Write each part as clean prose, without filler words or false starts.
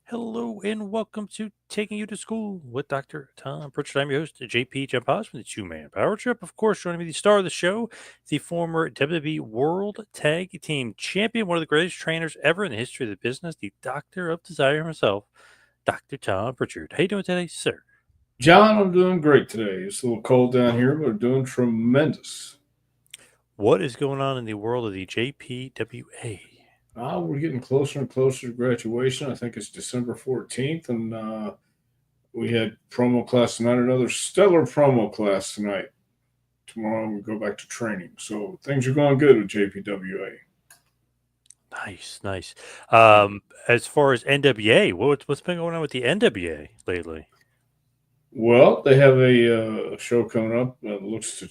Hello and welcome to Taking You to School with Dr. Tom Prichard. I'm your host, JP Jump House from the Two Man Power Trip. Of course, joining me, the star of the show, the former WWE World Tag Team Champion, one of the greatest trainers ever in the history of the business, the Doctor of Desire himself, Dr. Tom Prichard. How you doing today, sir? John, I'm doing great today. It's a little cold down here, but I'm doing tremendous. What is going on in the world of the JPWA? We're getting closer and closer to graduation. I think it's December 14th, and we had promo class tonight, another stellar promo class tonight. Tomorrow we go back to training. So things are going good with JPWA. Nice, nice. Yeah. As far as NWA, what's been going on with the NWA lately? Well, they have a show coming up that looks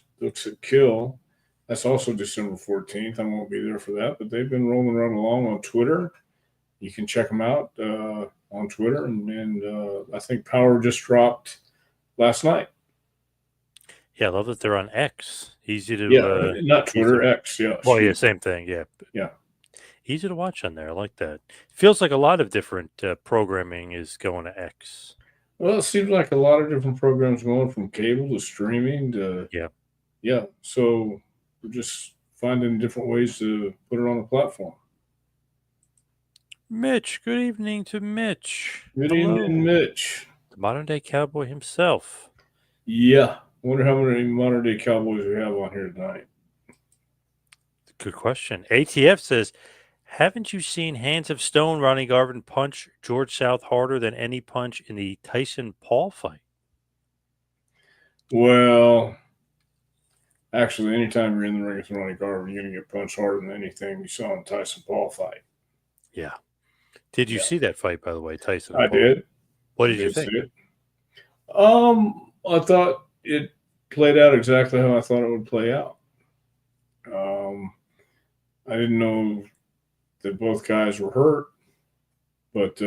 at Kill. That's also December 14th. I won't be there for that, but they've been rolling right along on Twitter. You can check them out on Twitter, and I think Power just dropped last night. Yeah, I love that they're on X. Easy to Yeah, not easy. Twitter, X. Yeah, Well, yeah, excuse me. same thing. Yeah, Yeah. easy to watch on there. I like that. Feels like a lot of different programming is going to X. Well, it seems like a lot of different programs going from cable to streaming to Yeah. yeah. So we're just finding different ways to put it on a platform. Mitch, good evening to Mitch. Good evening, Hello, Mitch. the modern day cowboy himself. Yeah. Wonder how many modern day Cowboys we have on here tonight. Good question. ATF says, haven't you seen Hands of Stone Ronnie Garvin punch George South harder than any punch in the Tyson Paul fight? Well, actually, anytime you're in the ring with Ronnie Garvin, you're gonna get punched harder than anything you saw in the Tyson Paul fight. Yeah. Did you Yeah, see that fight, by the way, Tyson and I Paul? did. What I did you did see think? it. I thought it played out exactly how I thought it would play out. Um, I didn't know that both guys were hurt, but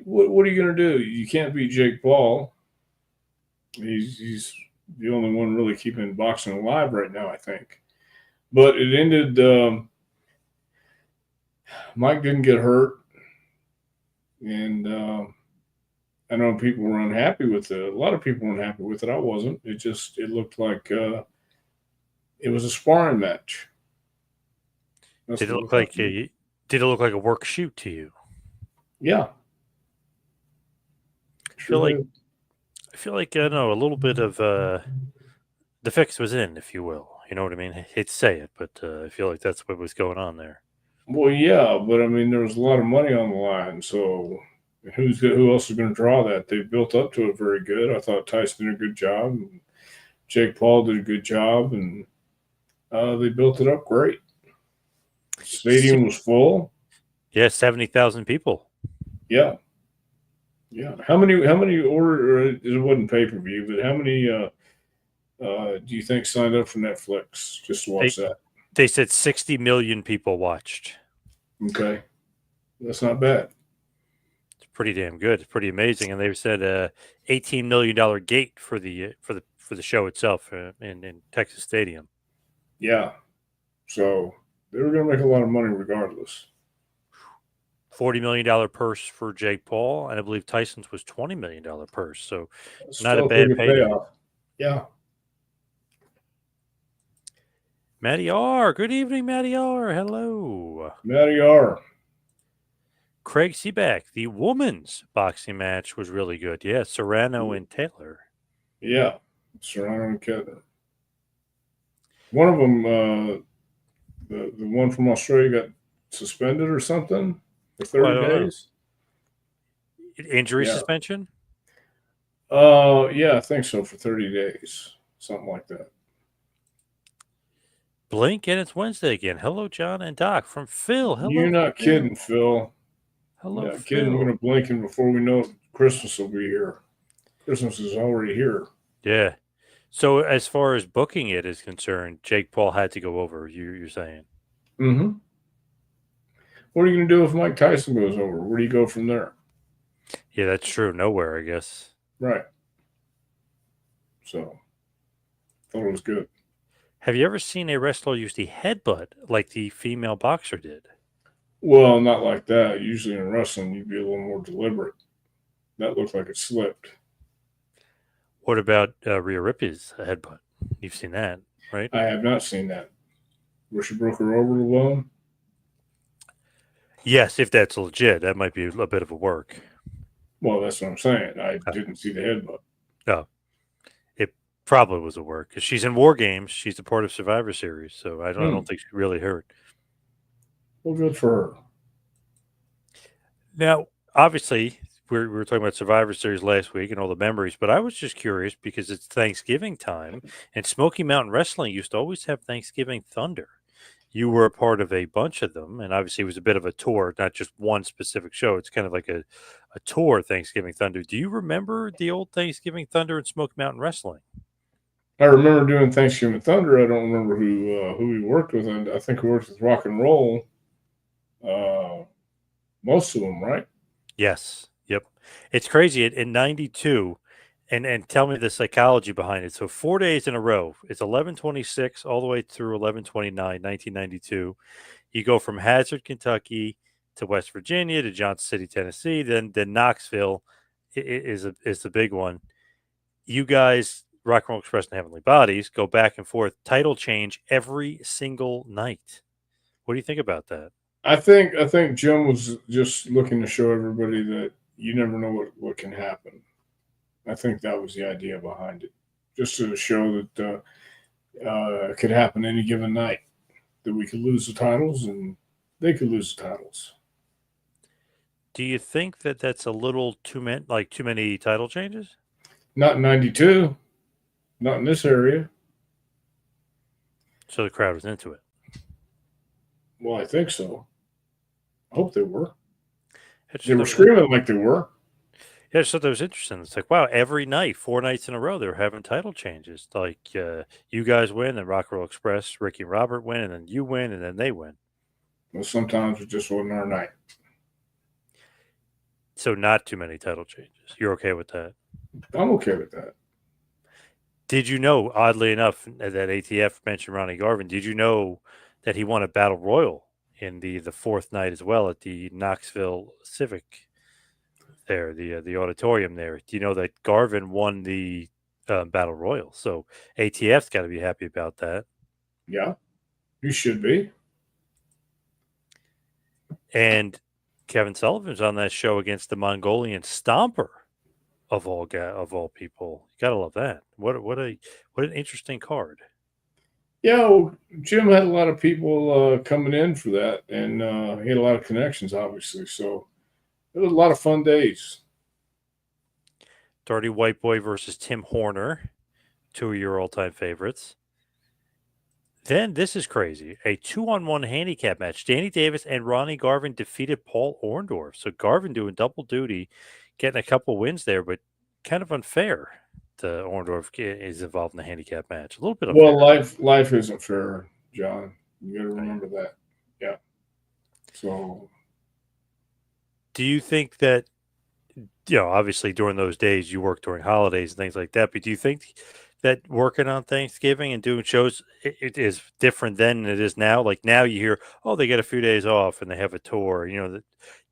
what are you going to do? You can't beat Jake Paul. He's the only one really keeping boxing alive right now, I think. But it ended. Mike didn't get hurt, and I know people were unhappy with it. A lot of people were unhappy with it. I wasn't. It looked like it was a sparring match. That's Did it what look it looked like like. a work shoot to you? Yeah, I feel sure like did. I feel like I know a little bit of the fix was in, if you will. You know what I mean? I hate to say it, but I feel like that's what was going on there. Well, yeah, but I mean, there was a lot of money on the line, so who else is going to draw that? They built up to it very good. I thought Tyson did a good job. And Jake Paul did a good job, and they built it up great. Si- Stadium was full. Yeah, 70,000 people. Yeah, yeah. How many order? It wasn't pay per view, but how many do you think signed up for Netflix just to They watch that? they said 60 million people watched. Okay, that's not bad. It's pretty damn good. It's pretty amazing. And they said $18 million gate for the show itself in Texas Stadium. Yeah, so they were going to make a lot of money regardless. $40 million purse for Jake Paul, and I believe Tyson's was $20 million purse. So not a Still a pretty bad good payday. payoff. Yeah, Matty R. Good evening, Matty R. Hello. Matty R. Craig Seaback. The women's boxing match was really good. Yeah, Serrano and Taylor. Yeah, Serrano and Kettler. One of them, the one from Australia, got suspended or something for Oh, I 30 don't know. days. Injury Yeah. suspension? Yeah, I think so for 30 days, something like that. Blink, and it's Wednesday again. Hello, John and Doc from Phil. You're Hello, not Phil. kidding, Phil. Hello, You're not kidding. We're Phil. gonna blink, and before we know it, Christmas will be here. Christmas is already here. Yeah. So as far as booking it is concerned, Jake Paul had to go over. You're saying? Mm-hmm. What are you gonna do if Mike Tyson goes over? Where do you go from there? Yeah, that's true. Nowhere, I guess. Right. So, thought it was good. Have you ever seen a wrestler use the headbutt like the female boxer did? Well, not like that. Usually in wrestling, you'd be a little more deliberate. That looked like it slipped. What about Rhea Ripley's headbutt? You've seen that, right? I have not seen that. Where she broke her orbital bone? Yes, if that's legit, that might be a bit of a work. Well, that's what I'm saying. I Uh, didn't see the headbutt. no, it probably was a work because she's in War Games. She's a part of Survivor Series, so I Hmm. don't think she really hurt. Well, good for her. Now, obviously, we were talking about Survivor Series last week and all the memories, but I was just curious because it's Thanksgiving time, and Smoky Mountain Wrestling used to always have Thanksgiving Thunder. You were a part of a bunch of them, and obviously it was a bit of a tour, not just one specific show. It's kind of like a tour, Thanksgiving Thunder. Do you remember the old Thanksgiving Thunder and Smoky Mountain Wrestling? I remember doing Thanksgiving Thunder. I don't remember who we worked with, and I think we worked with Rock and Roll. Uh, most of them, right? Yes. Yep. It's crazy. In 92, and tell me the psychology behind it. So 4 days in a row, it's 11/26 all the way through 11/29, 1992. You go from Hazard, Kentucky to West Virginia to Johnson City, Tennessee, then Knoxville is the big one. You guys, Rock and Roll Express and Heavenly Bodies, go back and forth, title change every single night. What do you think about that? I think Jim was just looking to show everybody that you never know what can happen. I think that was the idea behind it, just to show that it could happen any given night. That we could lose the titles and they could lose the titles. Do you think that that's a little too many title changes? Not in '92, not in this area. So the crowd was into it. Well, I think so. I hope they were. I just They were thought it was, screaming like they were. yeah, I just thought that was interesting. It's like, wow, every night, 4 nights in a row, they're having title changes. Like you guys win, and Rock and Roll Express, Ricky and Robert win, and then you win, and then they win. Well, sometimes it just wasn't our night. So not too many title changes. You're okay with that? I'm okay with that. Did you know, oddly enough, that ATF mentioned Ronnie Garvin? Did you know that he won a battle royal in the fourth night as well at the Knoxville Civic there, the auditorium there? Do you know that Garvin won the battle royal? So ATF's got to be happy about that. Yeah, you should be. And Kevin Sullivan's on that show against the Mongolian Stomper of all people. You gotta love that. What an interesting card. Yeah, well, Jim had a lot of people coming in for that, and he had a lot of connections, obviously. So it was a lot of fun days. Dirty White Boy versus Tim Horner, two of your all time favorites. Then this is crazy. A 2-on-1 handicap match. Danny Davis and Ronnie Garvin defeated Paul Orndorff. So Garvin doing double duty, getting a couple wins there, but kind of unfair. The Orndorff is involved in the handicap match. A little bit Well, unfair. life isn't fair, John. You got to Oh, yeah. remember that. Yeah. So Do you think that, obviously during those days you work during holidays and things like that, but do you think that working on Thanksgiving and doing shows it is different then than it is now? Like now you hear, oh, they get a few days off and they have a tour. That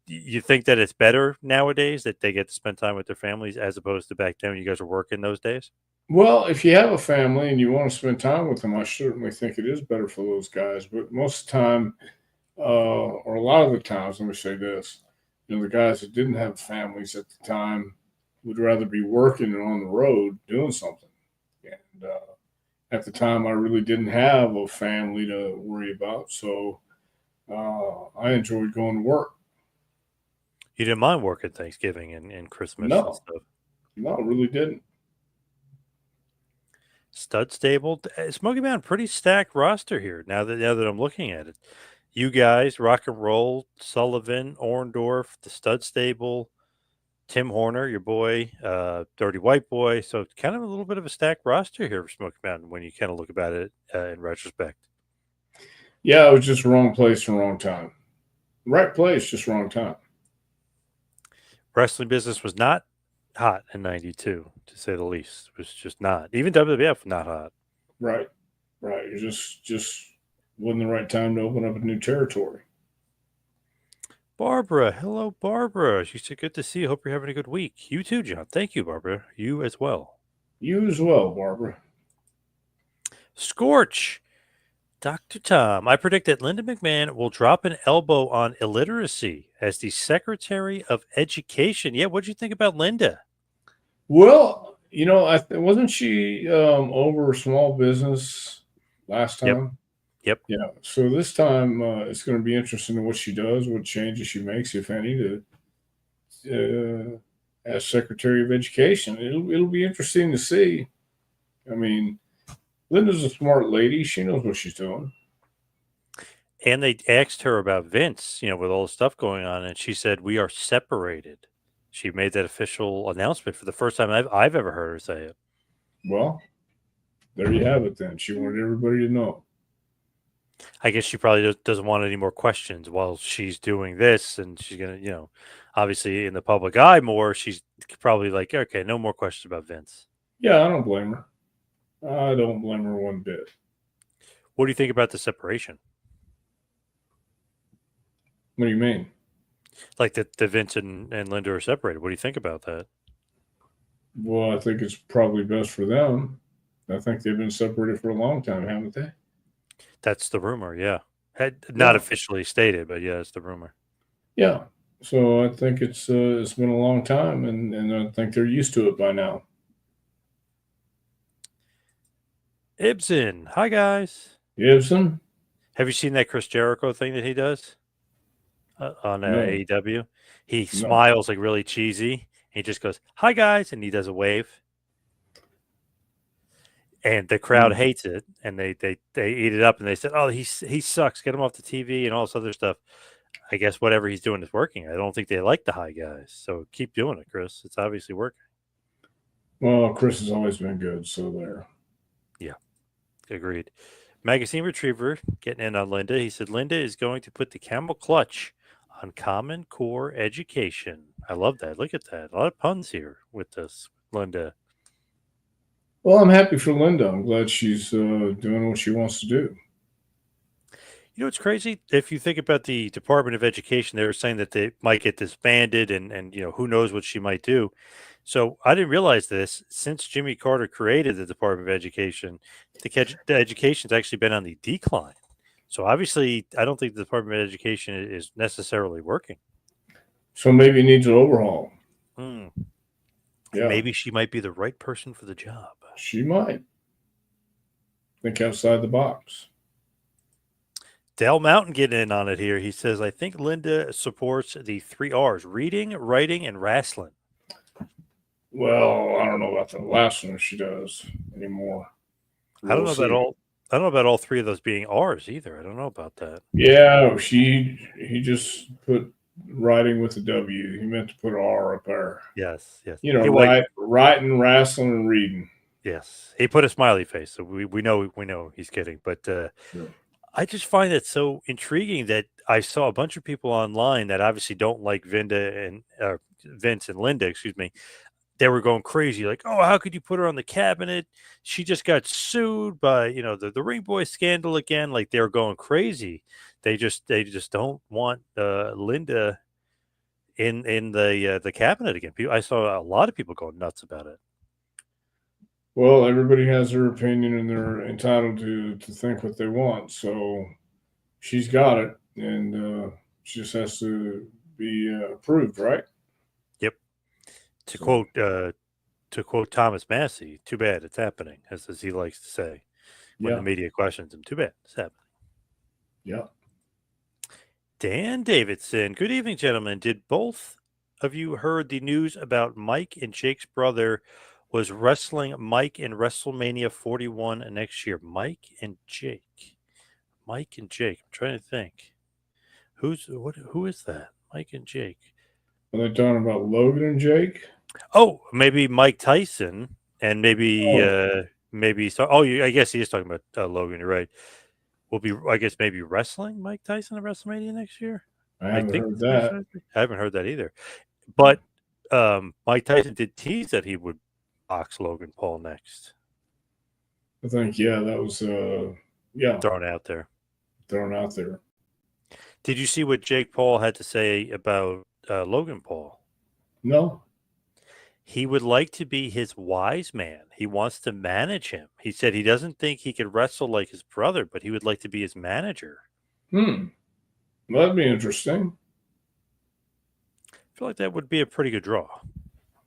you think that it's better nowadays that they get to spend time with their families as opposed to back then when you guys were working those days? well, if you have a family and you want to spend time with them, I certainly think it is better for those guys. But most of the time, or a lot of the times, let me say this: the guys that didn't have families at the time would rather be working and on the road doing something. And at the time, I really didn't have a family to worry about, so I enjoyed going to work. You didn't mind working Thanksgiving and Christmas and No, stuff. no, I really didn't. Stud stable, Smoky Mountain, pretty stacked roster here. Now that I'm looking at it, you guys, Rock and Roll, Sullivan, Orndorff, the Stud Stable, Tim Horner, your boy, Dirty White Boy. So it's kind of a little bit of a stacked roster here for Smoky Mountain when you kind of look about it in retrospect. Yeah, it was just wrong place and wrong time. Right place, just wrong time. Wrestling business was not hot in '92, to say the least. It was just not. Even WWF not hot. Right, right. It just wasn't the right time to open up a new territory. Barbara. Hello, Barbara. She said, good to see you. Hope you're having a good week. You too, John. Thank you, Barbara. You as well. You as well, Barbara. Scorch. Dr. Tom, I predict that Linda McMahon will drop an elbow on illiteracy as the Secretary of Education. Yeah, what'd you think about Linda? Well, wasn't she over small business last Yep. time? Yep. Yeah. So this time it's going to be interesting what she does, what changes she makes, if any, as Secretary of Education. It'll be interesting to see. I mean, Linda's a smart lady. She knows what she's doing. And they asked her about Vince, with all the stuff going on, and she said, we are separated. She made that official announcement for the first time I've ever heard her say it. Well, there you have it then. She wanted everybody to know. I guess she probably doesn't want any more questions while she's doing this, and she's going to, obviously in the public eye more. She's probably like, okay, no more questions about Vince. Yeah, I don't blame her. I don't blame her one bit. What do you think about the separation? What do you mean? Like the Vince and Linda are separated. What do you think about that? Well, I think it's probably best for them. I think they've been separated for a long time, haven't they? That's the rumor, yeah. Not Yeah. officially stated, but yeah, it's the rumor. Yeah. So I think it's been a long time, and I think they're used to it by now. Ibsen, hi guys. Gibson? Have you seen that Chris Jericho thing that he does on No, AEW? He no. smiles like really cheesy. He just goes, "Hi guys," and he does a wave. And the crowd Mm. hates it, and they eat it up, and they said, "Oh, he sucks. Get him off the TV," and all this other stuff. I guess whatever he's doing is working. I don't think they like the high guys, so keep doing it, Chris. It's obviously working. Well, Chris has always been good, so there. Yeah, agreed. Magazine Retriever getting in on Linda. He said Linda is going to put the camel clutch on Common Core education. I love that. Look at that. A lot of puns here with this, Linda. Well, I'm happy for Linda. I'm glad she's doing what she wants to do. It's crazy. If you think about the Department of Education, they were saying that they might get disbanded and who knows what she might do. So I didn't realize this. Since Jimmy Carter created the Department of Education, the education's actually been on the decline. So obviously, I don't think the Department of Education is necessarily working. So maybe it needs an overhaul. Hmm. And Yeah, maybe she might be the right person for the job. she might think outside the box. Dale Mountain getting in on it here. He says, I think Linda supports the 3 R's: reading, writing, and wrestling. Well, I don't know about the last one if she does anymore. I don't We'll know about see. all. I don't know about all three of those being R's either. I don't know about that. Yeah, he just put writing with a W. He meant to put an R up there. Yes, yes. Writing, wrestling, and reading. Yes. He put a smiley face, so we know he's kidding. But Yeah. I just find it so intriguing that I saw a bunch of people online that obviously don't like Vince and Linda, excuse me. They were going crazy, like, "Oh, how could you put her on the cabinet? She just got sued by the Ring Boy scandal again." Like they were going crazy. They just don't want Linda in the cabinet again. I saw a lot of people going nuts about it. Well, everybody has their opinion and they're entitled to think what they want. So she's got it, and she just has to be approved, right? Yep. To So quote Thomas Massey, "Too bad it's happening," as he likes to say when the yeah, media questions him. Too bad it's happening. yeah. Dan Davidson. Good evening, gentlemen. Did both of you heard the news about Mike and Jake's brother was wrestling Mike in WrestleMania 41 next year? Mike and Jake. Mike and Jake. I'm trying to think. Who is that? Mike and Jake. Are they talking about Logan and Jake? Oh, maybe Mike Tyson and maybe Oh, I guess he is talking about Logan, you're right. Will be, I guess, maybe wrestling Mike Tyson at WrestleMania next year. I I haven't think heard that's what he's that. trying to say. I haven't heard that either. But Mike Tyson did tease that he would box Logan Paul next. I think yeah, that was yeah Thrown out there. thrown out there. Did you see what Jake Paul had to say about Logan Paul? No. He would like to be his wise man. He wants to manage him. He said he doesn't think he could wrestle like his brother, but he would like to be his manager. Hmm. That'd be interesting. I feel like that would be a pretty good draw. Do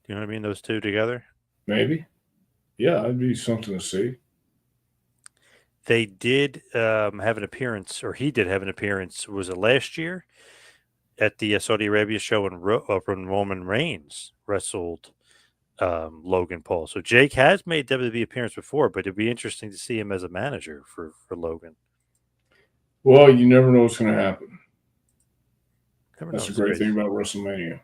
you know what I mean? Those two together. Maybe. Yeah, that'd be something to see. They did have an appearance, or he did have an appearance. Was it last year at the Saudi Arabia show when Roman Reigns wrestled Logan Paul? So Jake has made WWE appearance before, but it'd be interesting to see him as a manager for Logan. Well, you never know what's going to happen. Never know. That's a It's great great. thing about WrestleMania.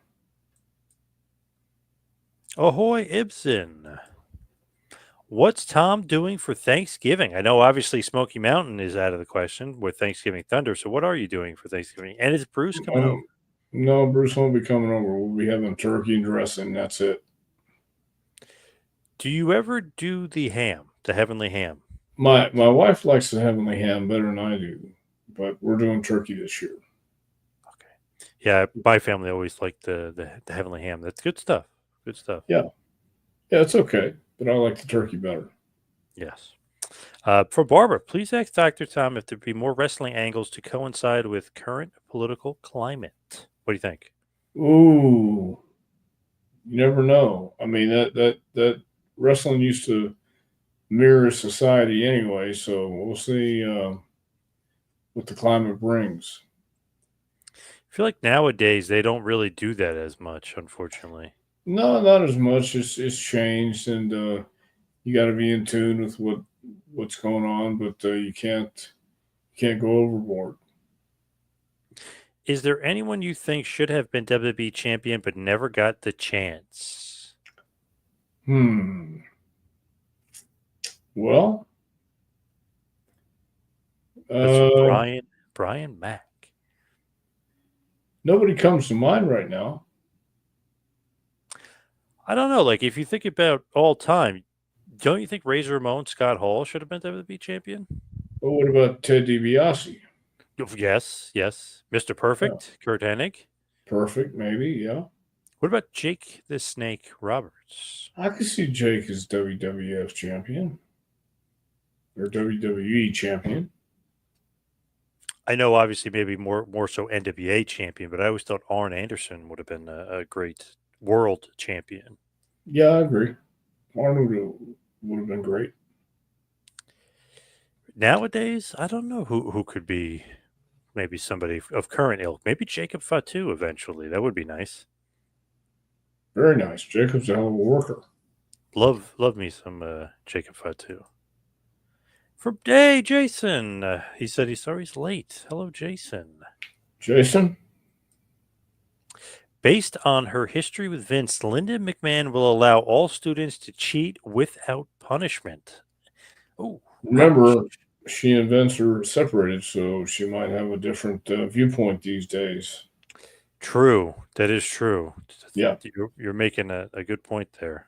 Ahoy, Ibsen. What's Tom doing for Thanksgiving? I know obviously Smoky Mountain is out of the question with Thanksgiving Thunder. So what are you doing for Thanksgiving? And is Bruce coming over? No, Bruce won't be coming over. We'll be having turkey and dressing. That's it. Do you ever do the ham, the heavenly ham? My wife likes the heavenly ham better than I do, but we're doing turkey this year. Okay. Yeah, my family always liked the heavenly ham. That's good stuff. Good stuff. Yeah, yeah, it's okay, but I like the turkey better. Yes. For Barbara, please ask Dr. Tom if there'd be more wrestling angles to coincide with current political climate. What do you think? Ooh, you never know. I mean that wrestling used to mirror society anyway, so we'll see what the climate brings. I feel like nowadays they don't really do that as much, unfortunately. No, not as much. It's changed, and you got to be in tune with what's going on, but you can't go overboard. Is there anyone you think should have been WWE champion but never got the chance? Hmm. Well, That's uh, Brian Mack. nobody comes to mind right now. I don't know. Like, if you think about all time, don't you think Razor Ramon, Scott Hall should have been WWE champion? But what about Ted DiBiase? Yes, yes. Mr. Yeah, Perfect, Kurt Hennig. perfect, maybe. Yeah, What about Jake the Snake Roberts? I could see Jake as WWF champion or WWE champion. I know, obviously, maybe more so NWA champion, but I always thought Arn Anderson would have been a great world champion. Yeah, I agree. Arnold would have been great. Nowadays, I don't know who could be maybe somebody of current ilk. Maybe Jacob Fatu eventually. That would be nice. Very nice. Jacob's a hell of a worker. Love me some Jacob Fatu. From Hey Jason, he said he's sorry he's late. Hello, Jason. Jason, Based on her history with Vince, Linda McMahon will allow all students to cheat without punishment. Oh, ouch. remember she and Vince are separated, so she might have a different viewpoint these days. True. That is true. Yeah, You're making a good point there.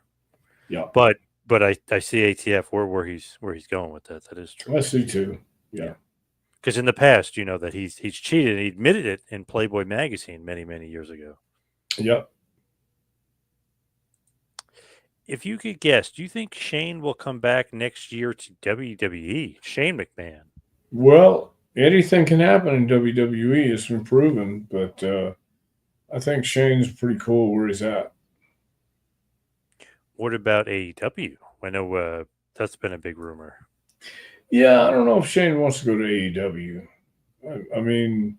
yeah, But I see ATF where he's going with that. That is true. I see too. Yeah, Because in the past, you know that he's cheated. And he admitted it in Playboy magazine many years ago. yeah. If you could guess, do you think Shane will come back next year to WWE? Shane McMahon. Well, anything can happen in WWE. It's been proven, but I think Shane's pretty cool where he's at. What about AEW? I know that's been a big rumor. Yeah, I don't know if Shane wants to go to AEW. I mean,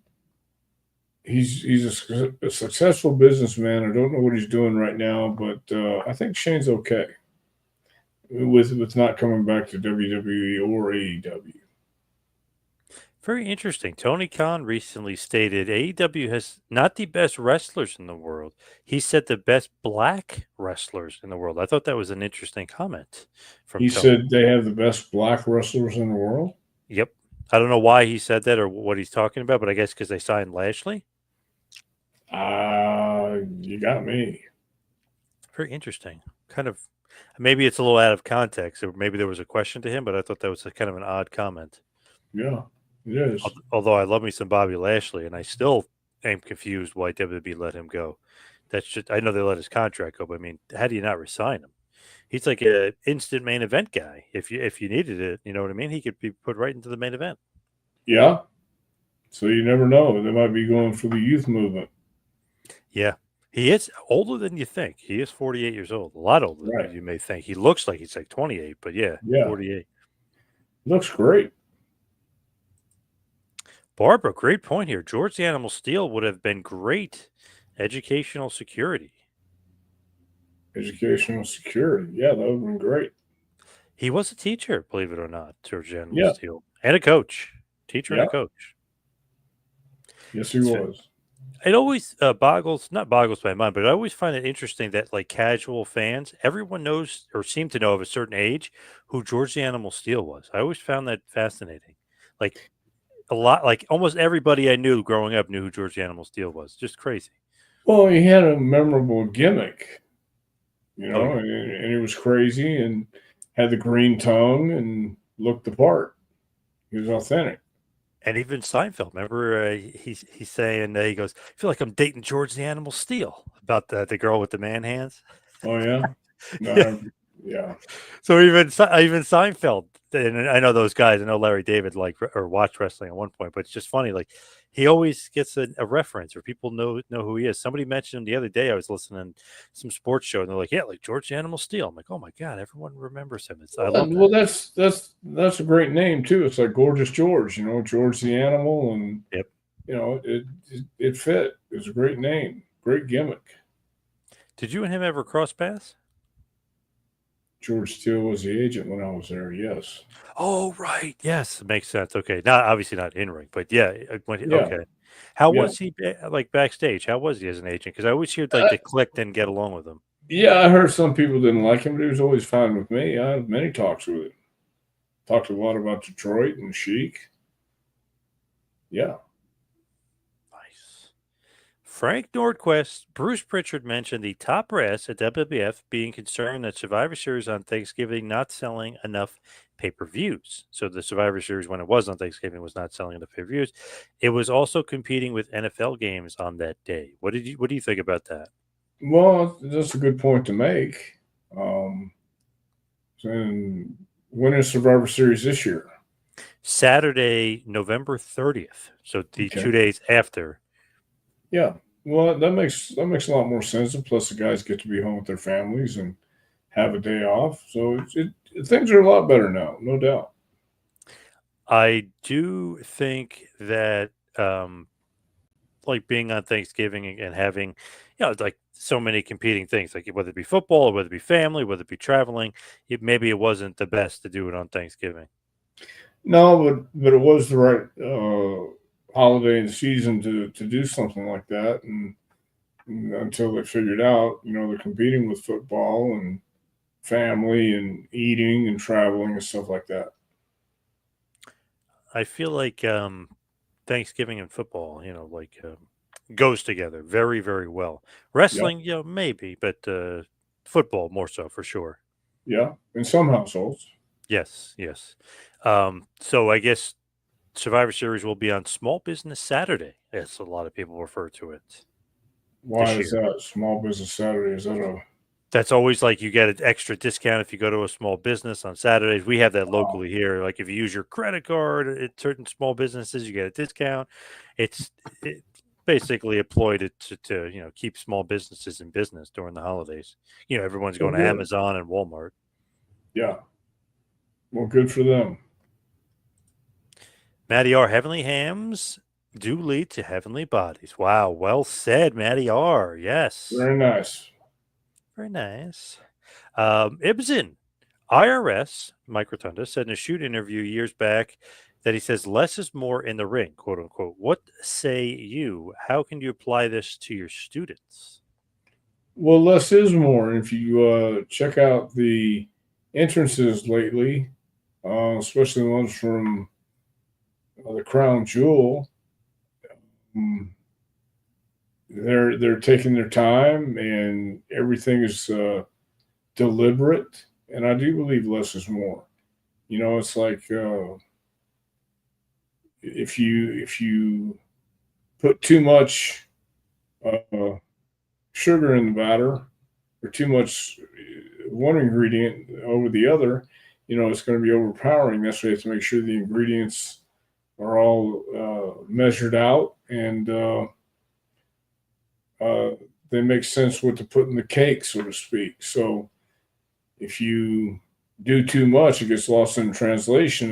he's a successful businessman. I don't know what he's doing right now, but I think Shane's okay with not coming back to WWE or AEW. Very interesting. Tony Khan recently stated AEW has not the best wrestlers in the world. He said the best black wrestlers in the world. I thought that was an interesting comment from He Tony. said they have the best black wrestlers in the world. Yep. I don't know why he said that or what he's talking about, but I guess because they signed Lashley. You got me. Very interesting. Kind of, maybe it's a little out of context, or maybe there was a question to him, but I thought that was a kind of an odd comment. Yeah. It is. Although I love me some Bobby Lashley, and I still am confused why WWE let him go. That's just I know they let his contract go, but I mean, how do you not resign him? He's like a instant main event guy. If you needed it, you know what I mean. He could be put right into the main event. Yeah. So you never know. They might be going for the youth movement. Yeah, he is older than you think. He is 48 years old. A lot older than Right. you may think. He looks like he's like 28, but yeah, Yeah. 48. Looks great. Barbara, great point here. George the Animal Steel would have been great educational security. Educational security. Yeah, that would have been great. He was a teacher, believe it or not, George the Animal Yeah. Steel, and a coach, teacher and a Yeah. coach. Yes, he It's, was. it always not boggles my mind, but I always find it interesting that like casual fans, everyone knows or seem to know of a certain age who George the Animal Steel was. I always found that fascinating. Like a lot, like almost everybody I knew growing up knew who George the Animal Steel was. Just crazy. Well, he had a memorable gimmick, Oh yeah. and he was crazy and had the green tongue and looked the part. He was authentic. And even Seinfeld, remember he's saying he goes, I feel like I'm dating George the Animal Steel about the girl with the man hands. Oh yeah, Yeah. no, yeah. So even Seinfeld, and I know those guys. I know Larry David or watched wrestling at one point, but it's just funny. Like he always gets a reference, or people know who he is. Somebody mentioned him the other day. I was listening to some sports show, and they're like, "Yeah, like George the Animal Steel." I'm like, "Oh my god, everyone remembers him." I love that. Well, that's a great name too. It's like Gorgeous George, George the Animal, and Yep. it fit. It was a great name, great gimmick. Did you and him ever cross paths? George Steele was the agent when I was there. Yes. Oh, right. Yes, it makes sense. Okay, not obviously not in ring, but yeah. Yeah. Okay, how Yeah. was he like backstage? How was he as an agent? Because I always hear like the click didn't get along with him. Yeah, I heard some people didn't like him, but he was always fine with me. I had many talks with him. Talked a lot about Detroit and Chic. Yeah. Nice. Frank Nordquist, Bruce Prichard mentioned the top brass at WWF being concerned that Survivor Series on Thanksgiving not selling enough pay-per-views. So the Survivor Series, when it was on Thanksgiving, was not selling enough pay-per-views. It was also competing with NFL games on that day. What do you think about that? Well, that's a good point to make. Um, and when is Survivor Series this year? Saturday, November 30th. So the Okay. 2 days after. Yeah. Well, that makes a lot more sense. And plus, the guys get to be home with their families and have a day off. So things are a lot better now, no doubt. I do think that like being on Thanksgiving and having, like so many competing things, like whether it be football or whether it be family, whether it be traveling, maybe it wasn't the best to do it on Thanksgiving. No, but it was the right holiday and season to do something like that, and until they figured out, they're competing with football and family and eating and traveling and stuff like that. I feel like Thanksgiving and football, goes together very, very well. Yeah, Wrestling, maybe, but football more so for sure. yeah. In some households, Yes, yes. So I guess Survivor Series will be on Small Business Saturday, as a lot of people refer to it why this is year. that? Small Business Saturday, is that a That's always like you get an extra discount if you go to a small business on Saturdays. We have that wow? locally here. Like if you use your credit card at certain small businesses, you get a discount. It's basically employed to keep small businesses in business during the holidays. Everyone's Oh, going to good. Amazon and Walmart. Yeah, well, good for them. Matty R. Heavenly hams do lead to heavenly bodies. Wow, well said, Matty R. Yes, Very nice. very nice. Ibsen, IRS, Mike Rotunda, said in a shoot interview years back that he says less is more in the ring, quote unquote. What say you? How can you apply this to your students? Well, less is more. If you check out the entrances lately, especially the ones from the Crown Jewel, mm, they're taking their time and everything is deliberate. And I do believe less is more. It's like if you put too much uh, sugar in the batter or too much one ingredient over the other, it's going to be overpowering. That's why you have to make sure the ingredients are all measured out and uh, they make sense what to put in the cake, so to speak. So if you do too much, it gets lost in translation,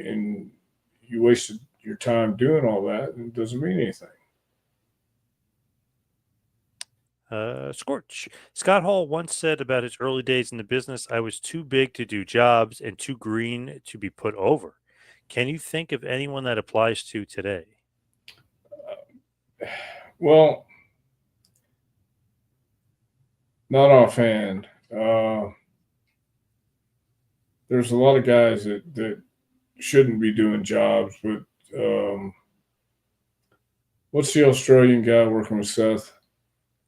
and you wasted your time doing all that, and it doesn't mean anything. Scorch. Scott Hall once said about his early days in the business, I was too big to do jobs and too green to be put over. Can you think of anyone that applies to today? Well, not offhand. There's a lot of guys that shouldn't be doing jobs, but what's the Australian guy working with Seth?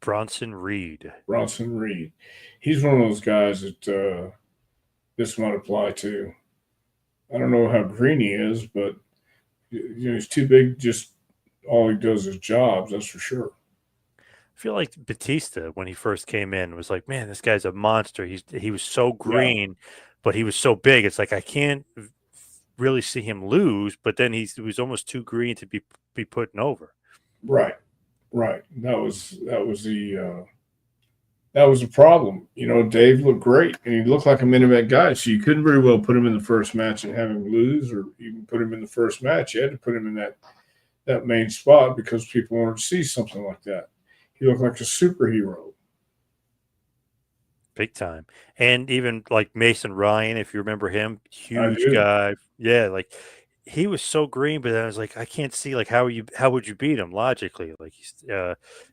Bronson Reed. Bronson Reed. He's one of those guys that this might apply to. I don't know how green he is, but he's too big. Just all he does is jobs. That's for sure. I feel like Batista, when he first came in, was like, man, this guy's a monster. He was so Yeah. green, but he was so big. It's like I can't really see him lose, but then he was almost too green to be putting over. Right. Right. That was the problem. Dave looked great, and he looked like a main event guy. So you couldn't very well put him in the first match and have him lose, or even put him in the first match. You had to put him in that main spot because people wanted to see something like that. He looked like a superhero. Big time. And even like Mason Ryan, if you remember him, I huge do. guy. Yeah, like he was so green, but then I was like, I can't see like how would you beat him logically? Like he's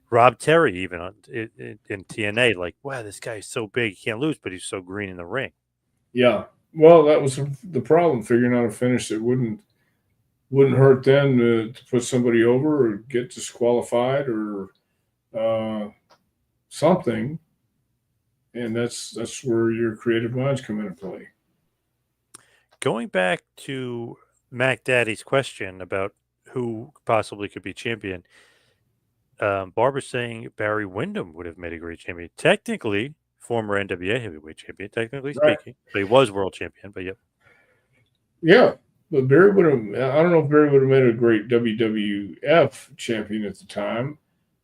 Rob Terry even in TNA, like wow, this guy's so big, he can't lose, but he's so green in the ring. Yeah. Well, that was the problem, figuring out a finish that wouldn't hurt them to put somebody over or get disqualified or uh, something. And that's where your creative minds come into play. Going back to Mac Daddy's question about who possibly could be champion, Barbara's saying Barry Windham would have made a great champion. Technically, former NWA heavyweight champion, technically Right. speaking. So he was world champion, but yep. Yeah. But Barry would have. I don't know if Barry would have made a great WWF champion at the time,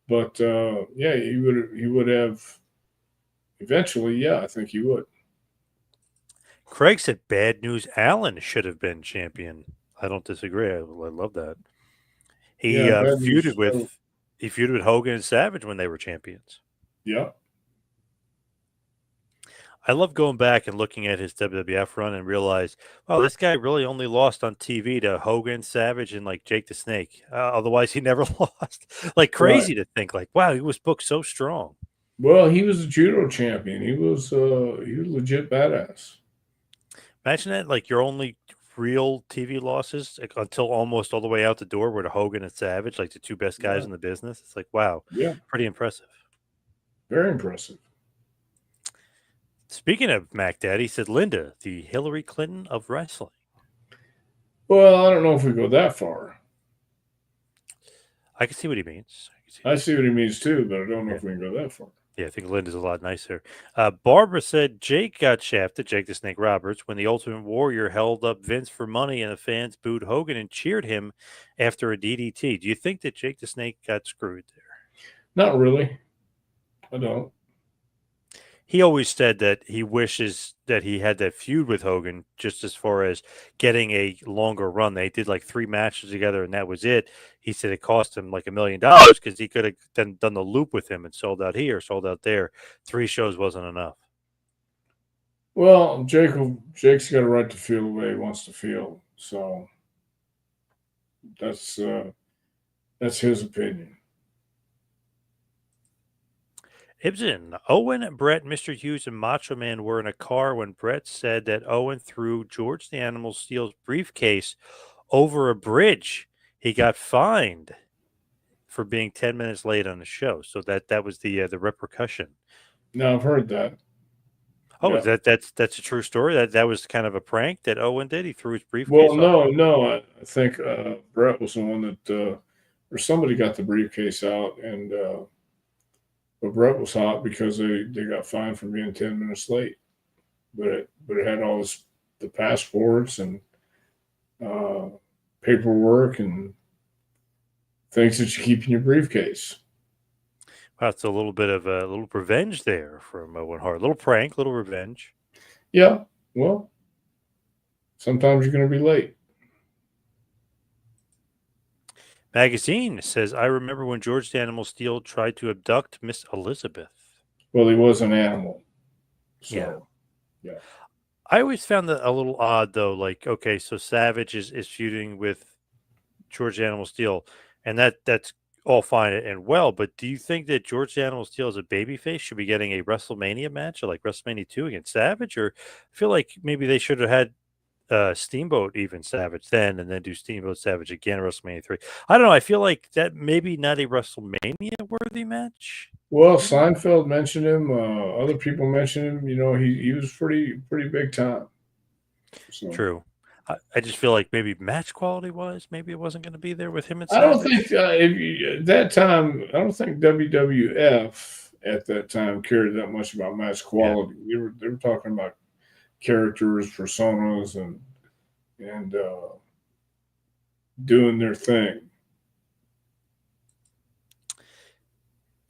but yeah, he would. He would have eventually. Yeah, I think he would. Craig said Bad News Allen should have been champion. I don't disagree. I love that. He Yeah, bad feuded news. So, with Hogan and Savage when they were champions. yeah. I love going back and looking at his WWF run and realize, wow, this guy really only lost on TV to Hogan, Savage, and like Jake the Snake. Otherwise, he never lost. Like Right. crazy to think, like, wow, he was booked so strong. Well, he was a judo champion. He was legit badass. Imagine that, like your only real TV losses like, until almost all the way out the door were to Hogan and Savage, like the two best guys Yeah. in the business. It's like, wow, Yeah. pretty impressive. Very impressive. Speaking of Mac Daddy, said Linda, the Hillary Clinton of wrestling. Well, I don't know if we go that far. I can see what he means. I see what he means too, but I don't know Yeah. if we can go that far. Yeah, I think Linda's a lot nicer. Barbara said Jake got shafted, Jake the Snake Roberts, when the Ultimate Warrior held up Vince for money and the fans booed Hogan and cheered him after a DDT. Do you think that Jake the Snake got screwed there? Not really. I don't. He always said that he wishes that he had that feud with Hogan just as far as getting a longer run. They did like 3 matches together and that was it. He said it cost him like $1 million because he could have then done the loop with him and sold out here, sold out there. 3 shows wasn't enough. Well, Jake's got a right to feel the way he wants to feel. So that's uh, that's his opinion. Ibsen, Owen, Brett, Mr. Hughes, and Macho Man were in a car when Brett said that Owen threw George the Animal Steel's briefcase over a bridge. He got fined for being 10 minutes late on the show. So that was the repercussion. Now I've heard that. Oh, Yeah. that's a true story. That was kind of a prank that Owen did. He threw his Well, briefcase off. no. I think Brett was the one that, or somebody got the briefcase out, and but Brett was hot because they got fined for being 10 minutes late. But it had all the passports and uh, paperwork and things that you keep in your briefcase. That's a little bit of a little revenge there from Owen Hart. Little prank, little revenge. Yeah. Well, sometimes you're going to be late. Magazine says, I remember when George the Animal Steel tried to abduct Miss Elizabeth. Well, he was an animal, Yeah. so yeah. I always found that a little odd, though. Like, okay, so Savage is feuding with George the Animal Steel, and that's all fine and well. But do you think that George the Animal Steel as a babyface should be getting a WrestleMania match, or like WrestleMania 2 against Savage? Or I feel like maybe they should have had Steamboat even Savage then, and then do Steamboat Savage again at WrestleMania 3. I don't know. I feel like that maybe not a WrestleMania worthy match. Well, Maybe Seinfeld mentioned him. Other people mentioned him. He was pretty big time. So true. I just feel like maybe match quality wise, maybe it wasn't going to be there with him and I don't think Savage. at that time. I don't think WWF at that time cared that much about match Yeah. quality. They were talking about characters, personas, and doing their thing.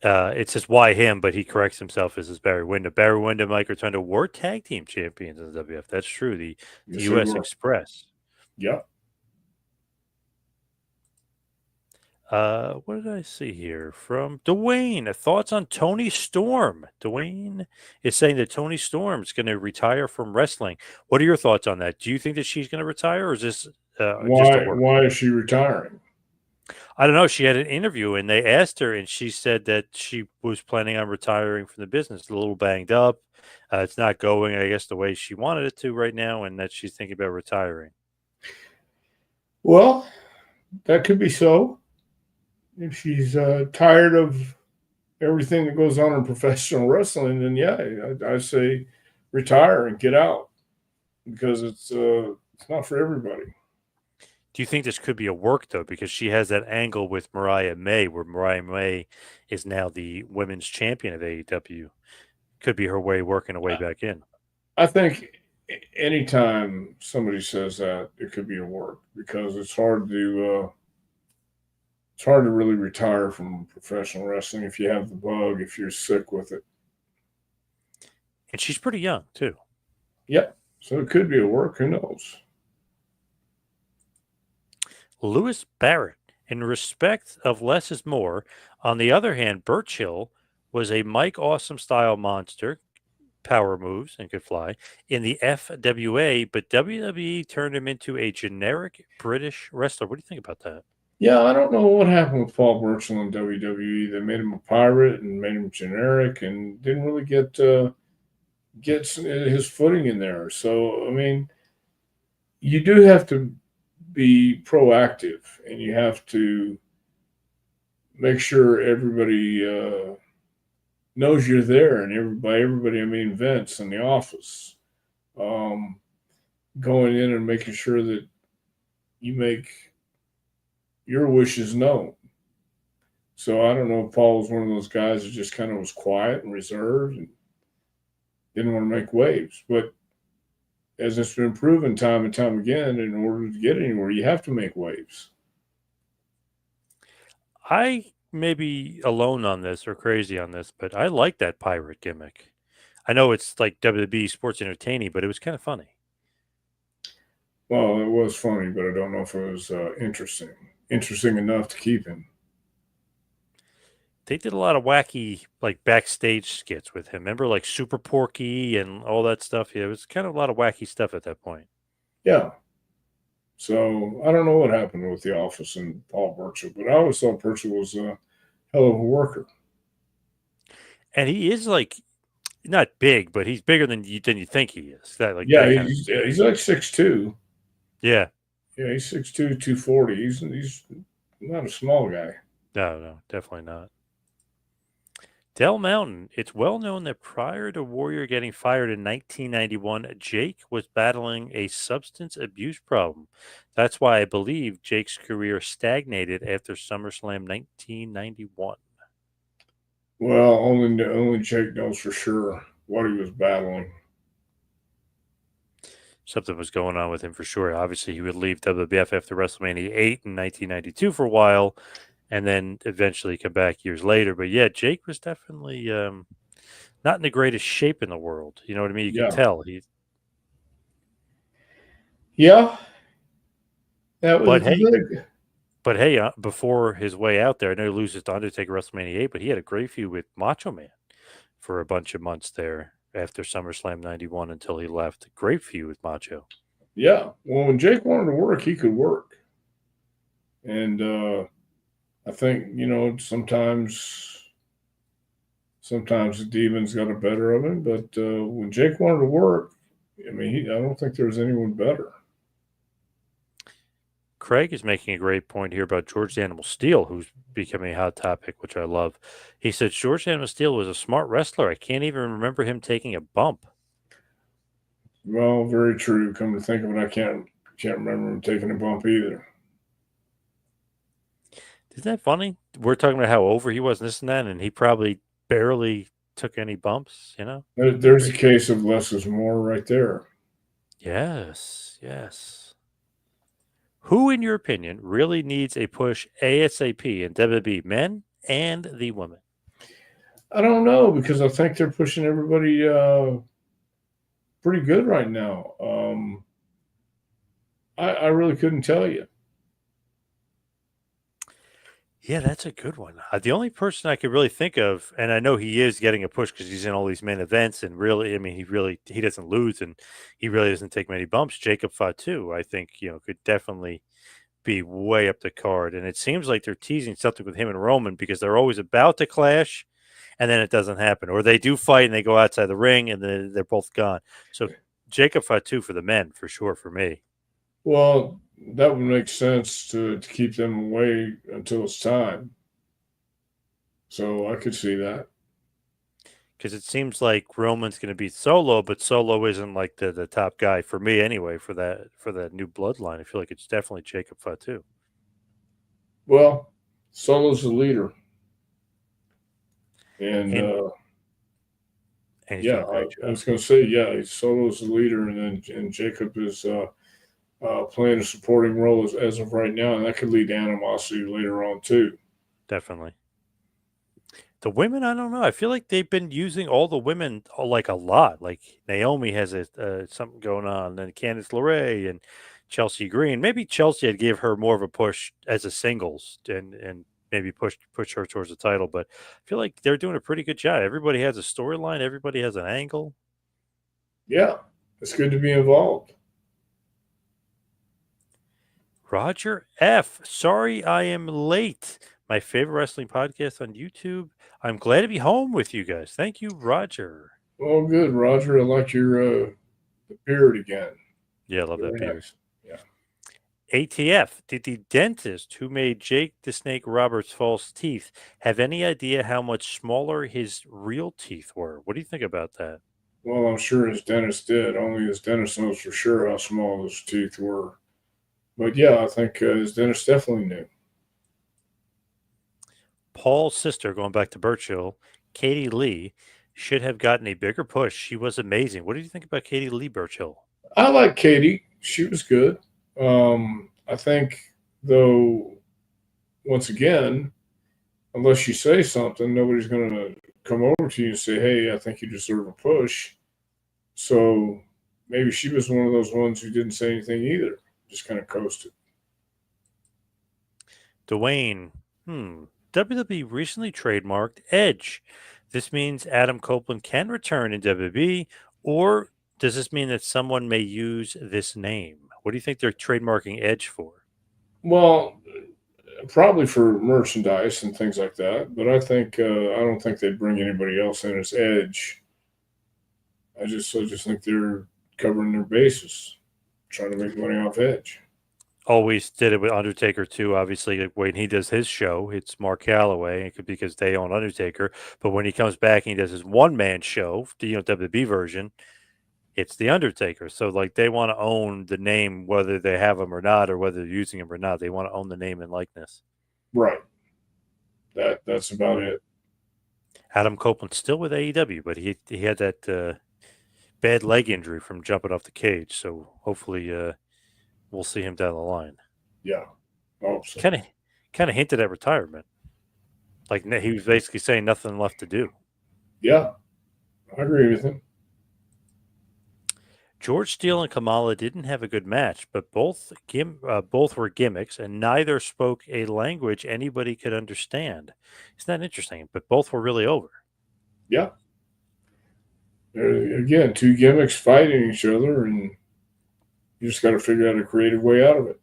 It says why him, but he corrects himself. This is Barry Windham. Barry Windham, Mike Rotundo were tag team champions in the WWF. That's true. The Yes, they U.S. were. Express. Yep. What did I see here from Dwayne? Thoughts on Tony Storm? Dwayne is saying that Tony Storm is going to retire from wrestling. What are your thoughts on that? Do you think that she's going to retire, or is this just a Why? work? Why is she retiring? I don't know. She had an interview and they asked her, and she said that she was planning on retiring from the business. A little banged up. It's not going, I guess, the way she wanted it to right now, and that she's thinking about retiring. Well, that could be so. If she's tired of everything that goes on in professional wrestling, then yeah, I say retire and get out because it's not for everybody. Do you think this could be a work though? Because she has that angle with Mariah May, where Mariah May is now the women's champion of AEW. Could be her way working her way back in. I think anytime somebody says that, it could be a work because it's hard to really retire from professional wrestling if you have the bug, if you're sick with it. And she's pretty young too. Yep. So it could be a work. Who knows? Lewis Barrett, in respect of less is more. On the other hand, Burchill was a Mike Awesome style monster, power moves and could fly in the FWA, but WWE turned him into a generic British wrestler. What do you think about that? Yeah, I don't know what happened with Paul Burchill in WWE. They made him a pirate and made him generic, and didn't really get his footing in there. So I mean, you do have to be proactive, and you have to make sure everybody knows you're there. And everybody, I mean Vince in the office, um, going in and making sure that you make your wishes known. So I don't know if Paul was one of those guys that just kind of was quiet and reserved and didn't want to make waves. But as it's been proven time and time again, in order to get anywhere, you have to make waves. I may be alone on this or crazy on this, but I like that pirate gimmick. I know it's like WWE sports entertaining, but it was kind of funny. Well, it was funny, but I don't know if it was interesting enough to keep him. They did a lot of wacky, like backstage skits with him. Remember, like Super Porky and all that stuff. Yeah, it was kind of a lot of wacky stuff at that point. Yeah. So I don't know what happened with the office and Paul Burchill, but I always thought Burchill was a hell of a worker. And he is like not big, but he's bigger than you think he is. That like Yeah, that kind of he's like 6'2". yeah. Yeah, he's 6'2", 240. He's not a small guy. No, definitely not. Del Mountain. It's well known that prior to Warrior getting fired in 1991, Jake was battling a substance abuse problem. That's why I believe Jake's career stagnated after SummerSlam 1991. Well, only Jake knows for sure what he was battling. Something was going on with him for sure. Obviously, he would leave WWF after WrestleMania 8 in 1992 for a while and then eventually come back years later. But yeah, Jake was definitely not in the greatest shape in the world. You know what I mean? You could Yeah, tell. yeah, that was But the hey, thing. before his way out there, I know he loses to Undertaker WrestleMania 8, but he had a great feud with Macho Man for a bunch of months there after SummerSlam 91 until he left. Great feud with Macho. Yeah, well, when Jake wanted to work, he could work, and I think sometimes the demons got the better of him. But when Jake wanted to work, I mean, I don't think there was anyone better. Craig is making a great point here about George the Animal Steel, who's becoming a hot topic, which I love. He said George the Animal Steel was a smart wrestler. I can't even remember him taking a bump. Well, very true. Come to think of it, I can't remember him taking a bump either. Isn't that funny? We're talking about how over he was and this and that, and he probably barely took any bumps, you know? There's a case of less is more right there. Yes, yes. Who, in your opinion, really needs a push ASAP in WWE, men and the women? I don't know because I think they're pushing everybody pretty good right now. I really couldn't tell you. Yeah, that's a good one. The only person I could really think of, and I know he is getting a push because he's in all these main events, and really, I mean, he doesn't lose, and he really doesn't take many bumps. Jacob Fatu, I think, could definitely be way up the card, and it seems like they're teasing something with him and Roman because they're always about to clash, and then it doesn't happen, or they do fight and they go outside the ring, and then they're both gone. So Jacob Fatu for the men, for sure, for me. Well, that would make sense to keep them away until it's time. So I could see that. Because it seems like Roman's going to beat Solo, but Solo isn't like the top guy for me anyway for that new bloodline. I feel like it's definitely Jacob Fatu. Well, Solo's the leader, and And he's yeah, doing a great I job. was going to say, yeah, Solo's the leader, and Jacob is playing a supporting role as of right now, and that could lead to animosity later on too. Definitely. The women, I don't know. I feel like they've been using all the women like a lot. Like Naomi has something going on, and Candice LeRae and Chelsea Green. Maybe Chelsea had give her more of a push as a singles and maybe push her towards the title. But I feel like they're doing a pretty good job. Everybody has a storyline. Everybody has an angle. Yeah, it's good to be involved. Roger F. Sorry I am late. My favorite wrestling podcast on YouTube. I'm glad to be home with you guys. Thank you, Roger. Well, good, Roger. I like your beard again. Yeah, I love that Very beard. nice. Yeah. ATF, did the dentist who made Jake the Snake Roberts' false teeth have any idea how much smaller his real teeth were? What do you think about that? Well, I'm sure his dentist did. Only his dentist knows for sure how small those teeth were. But yeah, I think his dentist definitely knew. Paul's sister, going back to Birchill, Katie Lee, should have gotten a bigger push. She was amazing. What do you think about Katie Lee Birchill? I like Katie. She was good. I think, though, once again, unless you say something, nobody's going to come over to you and say, hey, I think you deserve a push. So maybe she was one of those ones who didn't say anything either, just kind of coasted. Dwayne, WWE recently trademarked Edge. This means Adam Copeland can return in WWE, or does this mean that someone may use this name? What do you think they're trademarking Edge for? Well, probably for merchandise and things like that. But I don't think they'd bring anybody else in as Edge. I just think they're covering their bases, trying to make money off Edge. always did it with Undertaker too. Obviously, like, when he does his show, it's Mark Calloway, it could because they own Undertaker. But when he comes back and he does his one man show, the WWE version, it's the Undertaker. So like they want to own the name, whether they have him or not, or whether they're using him or not. They want to own the name and likeness. Right. That's about it. Adam Copeland's still with AEW, but he had that bad leg injury from jumping off the cage. So hopefully we'll see him down the line. Yeah. I hope so. Kind of hinted at retirement. Like he was basically saying nothing left to do. Yeah. I agree with him. George Steele and Kamala didn't have a good match, but both were gimmicks, and neither spoke a language anybody could understand. Isn't that interesting? But both were really over. Yeah. Again, two gimmicks fighting each other, and you just got to figure out a creative way out of it.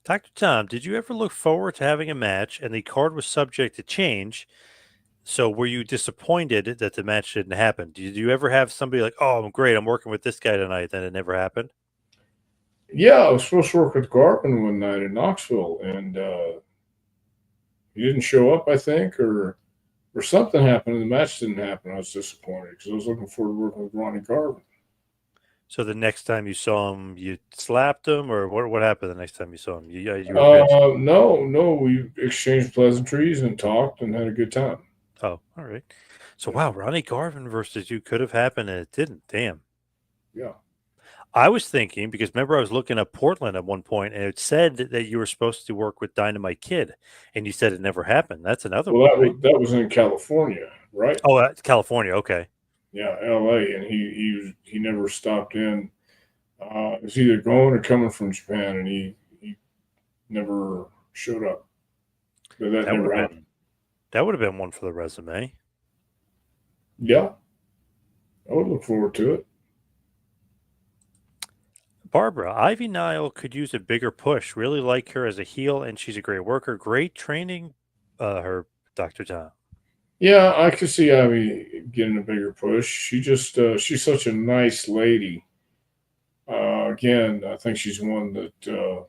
Dr. Tom, did you ever look forward to having a match and the card was subject to change? So were you disappointed that the match didn't happen? Did you ever have somebody like, oh, I'm great, I'm working with this guy tonight, then it never happened? Yeah, I was supposed to work with Garvin one night in Knoxville, and he didn't show up, I think, or something happened, and the match didn't happen. I was disappointed because I was looking forward to working with Ronnie Garvin. So the next time you saw him, you slapped him, or what happened the next time you saw him? You were pissed. No, we exchanged pleasantries and talked and had a good time. Oh, all right. So wow, Ronnie Garvin versus you could have happened and it didn't. Damn. Yeah. I was thinking because remember I was looking at Portland at one point and it said that you were supposed to work with Dynamite Kid, and you said it never happened. That's another Well, one, right? that was in California, right? Oh, California. Okay. Yeah, L.A. And he never stopped in. It was either going or coming from Japan, and he never showed up. But that That would never have happened. been that would have been one for the resume. Yeah, I would look forward to it. Barbara, Ivy Nile could use a bigger push. Really like her as a heel, and she's a great worker. Great training, her Dr. Tom. Yeah, I could see Ivy getting a bigger push. She's such a nice lady. Again, I think she's one that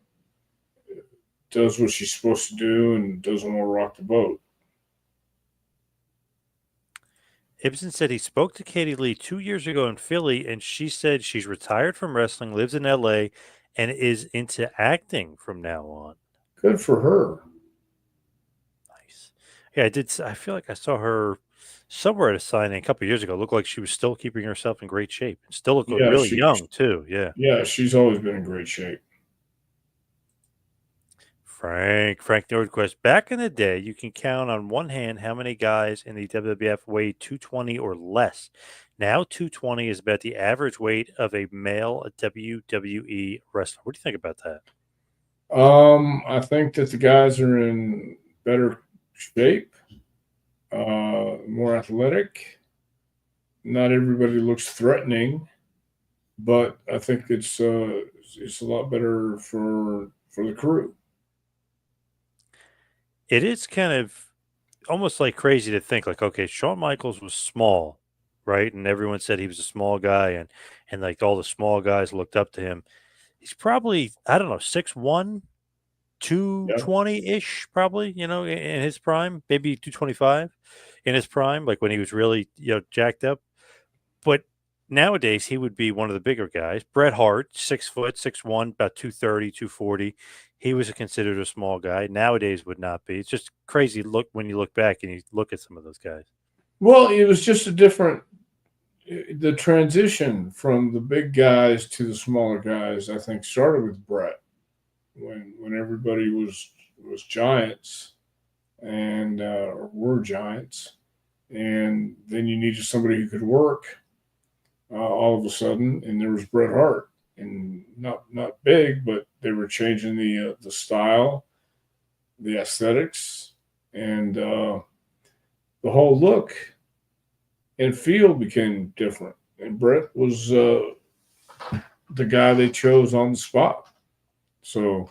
does what she's supposed to do and doesn't want to rock the boat. Ibsen said he spoke to Katie Lee 2 years ago in Philly, and she said she's retired from wrestling, lives in LA, and is into acting from now on. Good for her. Nice. Yeah, I did. I feel like I saw her somewhere at a signing a couple years ago. Looked like she was still keeping herself in great shape. Still looked Yeah, really young too. Yeah. she's always been in great shape. Frank Nordquist. Back in the day, you can count on one hand how many guys in the WWF weighed 220 or less. Now 220 is about the average weight of a male WWE wrestler. What do you think about that? I think that the guys are in better shape, more athletic. Not everybody looks threatening, but I think it's a lot better for the crew. It is kind of almost like crazy to think like, okay, Shawn Michaels was small, right? And everyone said he was a small guy, and like all the small guys looked up to him. He's probably, I don't know, 6'1", Yeah, 220 ish, probably, in his prime, maybe 225 in his prime, like when he was really, jacked up. But nowadays he would be one of the bigger guys. Bret Hart, 6 foot, 6'1", about 230, 240. He was considered a small guy. Nowadays would not be. It's just crazy look when you look back and you look at some of those guys. well, it was just a different. The transition from the big guys to the smaller guys, I think, started with Bret when everybody was giants and were giants, and then you needed somebody who could work all of a sudden, and there was Bret Hart, and not big, but they were changing the style, the aesthetics, and the whole look and feel became different. And Bret was the guy they chose on the spot. So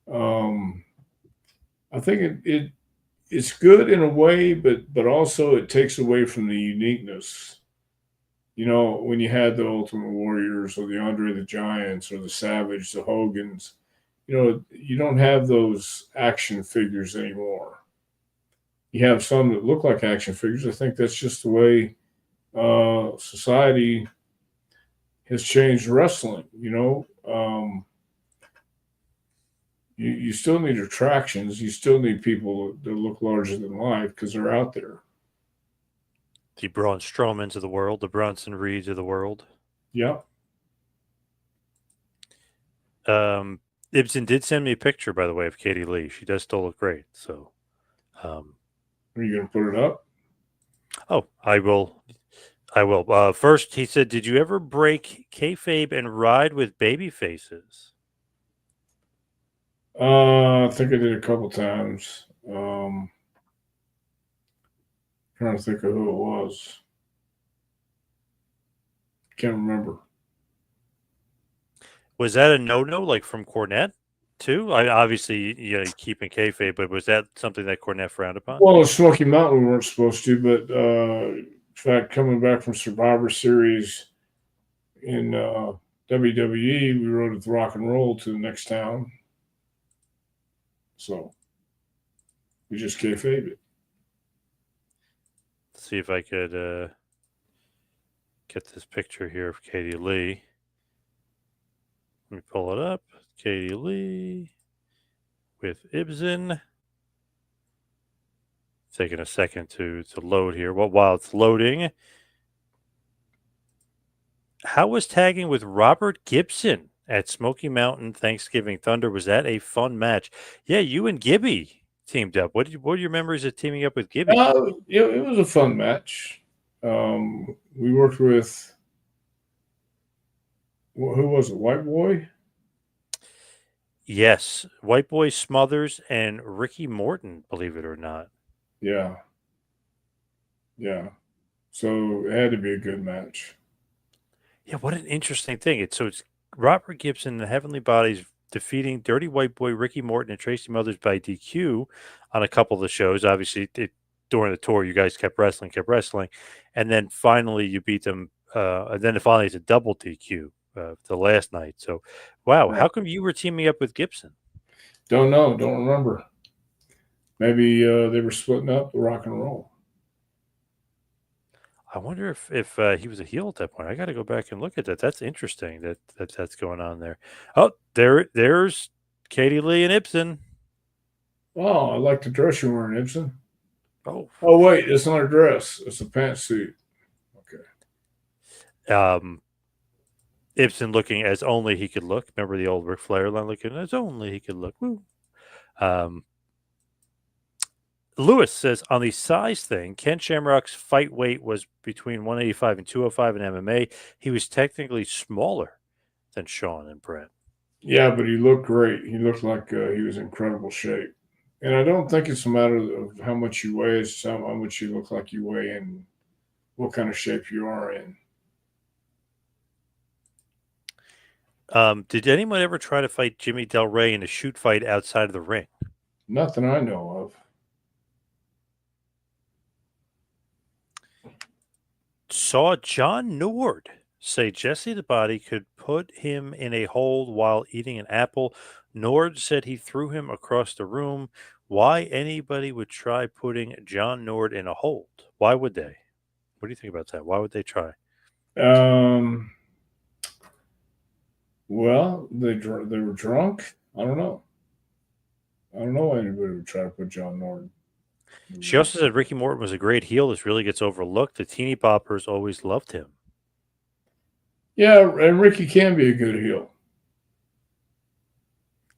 I think it's good in a way, but also it takes away from the uniqueness when you had the Ultimate Warriors or the Andre the Giants or the Savage, the Hogans, you don't have those action figures anymore. You have some that look like action figures. I think that's just the way society has changed wrestling. You still need attractions. You still need people that look larger than life because they're out there. The Braun Strowmans of the world, the Bronson Reeds of the world. Yep. Ibsen did send me a picture, by the way, of Katie Lee. She does still look great. So, Are you going to put it up? oh, I will. I will. First, he said, "Did you ever break kayfabe and ride with baby faces?" I think I did a couple times. Trying to think of who it was. Can't remember. Was that a no-no, like from Cornette too? I obviously, keeping kayfabe, but was that something that Cornette frowned upon? Well, Smoky Mountain we weren't supposed to, but in fact, coming back from Survivor Series in WWE, we rode with Rock and Roll to the next town. So we just kayfabe it. Let's see if I could get this picture here of Katie Lee. Let me pull it up. Katie Lee with Ibsen. Taking a second to load here. Well, while it's loading, how was tagging with Robert Gibson at Smoky Mountain Thanksgiving Thunder? Was that a fun match? Yeah, you and Gibby teamed up. What are your memories of teaming up with Gibby? It was a fun match. We worked with who was it? White Boy. Yes, White Boy Smothers and Ricky Morton. Believe it or not. Yeah. Yeah. So it had to be a good match. Yeah, what an interesting thing. It's Robert Gibson and the Heavenly Bodies defeating Dirty White Boy, Ricky Morton, and Tracy Mothers by DQ on a couple of the shows. Obviously, during the tour, you guys kept wrestling, and then finally you beat them. And then finally it's a double DQ the last night. So, wow, Right. how come you were teaming up with Gibson? Don't know. Don't remember. Maybe they were splitting up the Rock and Roll. I wonder if he was a heel at that point. I got to go back and look at that. That's interesting that's going on there. Oh, there's Katie Lee and Ibsen. Oh, I like the dress you're wearing, Ibsen. Oh, Wait, it's not a dress. It's a pantsuit. Okay. Ibsen looking as only he could look. Remember the old Ric Flair line, looking as only he could look. Woo. Lewis says on the size thing, Ken Shamrock's fight weight was between 185 and 205 in MMA. He was technically smaller than Sean and Brett. Yeah, but he looked great. He looked like he was in incredible shape. And I don't think it's a matter of how much you weigh, it's how much you look like you weigh and what kind of shape you are in. Did anyone ever try to fight Jimmy Del Rey in a shoot fight outside of the ring? Nothing I know of. Saw John Nord say Jesse the Body could put him in a hold while eating an apple. Nord said he threw him across the room. Why anybody would try putting John Nord in a hold? Why would they? What do you think about that? Why would they try? Well, they were drunk. I don't know. I don't know why anybody would try to put John Nord. She also said Ricky Morton was a great heel. This really gets overlooked. The teeny boppers always loved him. Yeah, and Ricky can be a good heel.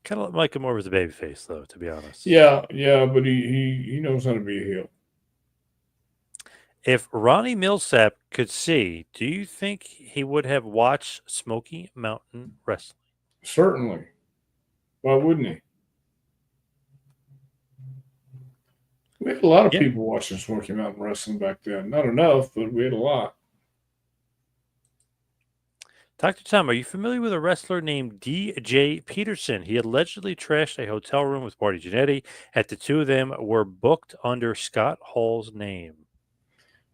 Kind of like him more as a babyface, though, to be honest. Yeah, but he knows how to be a heel. If Ronnie Millsap could see, do you think he would have watched Smoky Mountain Wrestling? Certainly. Why wouldn't he? We had a lot of people watching Smoky Mountain Wrestling back then. Not enough, but we had a lot. Dr. Tom, are you familiar with a wrestler named D.J. Peterson? He allegedly trashed a hotel room with Marty Jannetty, and the two of them were booked under Scott Hall's name.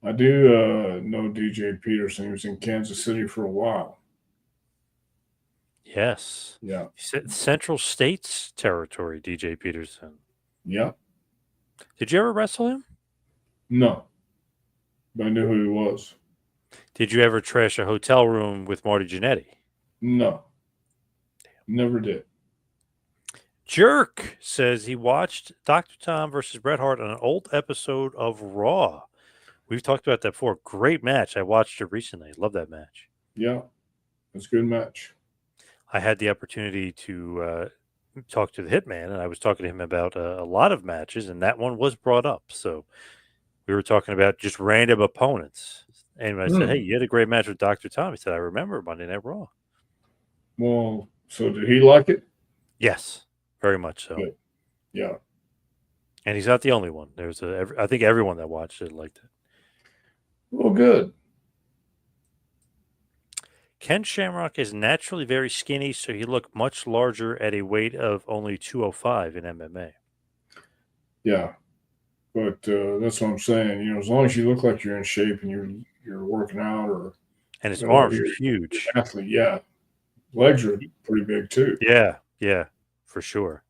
I do know DJ Peterson. He was in Kansas City for a while. Yes. Yeah. Central States Territory, DJ Peterson. Yeah. Did you ever wrestle him? No. But I knew who he was. Did you ever trash a hotel room with Marty Jannetty? No. Never did. Jerk says he watched Dr. Tom versus Bret Hart on an old episode of Raw. We've talked about that before. Great match. I watched it recently. Love that match. Yeah. It's a good match. I had the opportunity to talk to the Hitman, and I was talking to him about a lot of matches, and that one was brought up. So we were talking about just random opponents. And I said, hey, you had a great match with Dr. Tom. He said, I remember Monday Night Raw. Well, so did he like it? Yes, very much so. Good. Yeah. And he's not the only one. I think everyone that watched it liked it. Well, good. Ken Shamrock is naturally very skinny, so he looked much larger at a weight of only 205 in MMA. Yeah. But that's what I'm saying. You know, as long as you look like you're in shape and you're working out, and his arms are huge. Athlete, yeah. Legs are pretty big too. Yeah, for sure.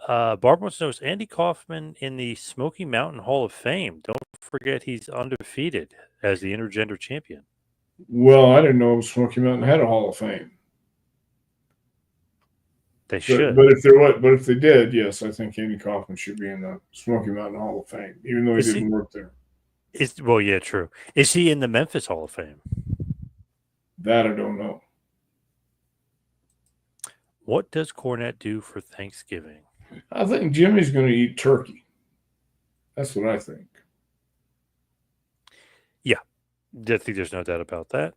Barb wants to know, is Andy Kaufman in the Smoky Mountain Hall of Fame? Don't forget he's undefeated as the intergender champion. Well, I didn't know Smoky Mountain had a Hall of Fame. They should. But if they did, yes, I think Andy Kaufman should be in the Smoky Mountain Hall of Fame, even though he didn't work there. Well, yeah, true. Is he in the Memphis Hall of Fame? That I don't know. What does Cornette do for Thanksgiving? I think Jimmy's going to eat turkey. That's what I think. Yeah, I think there's no doubt about that.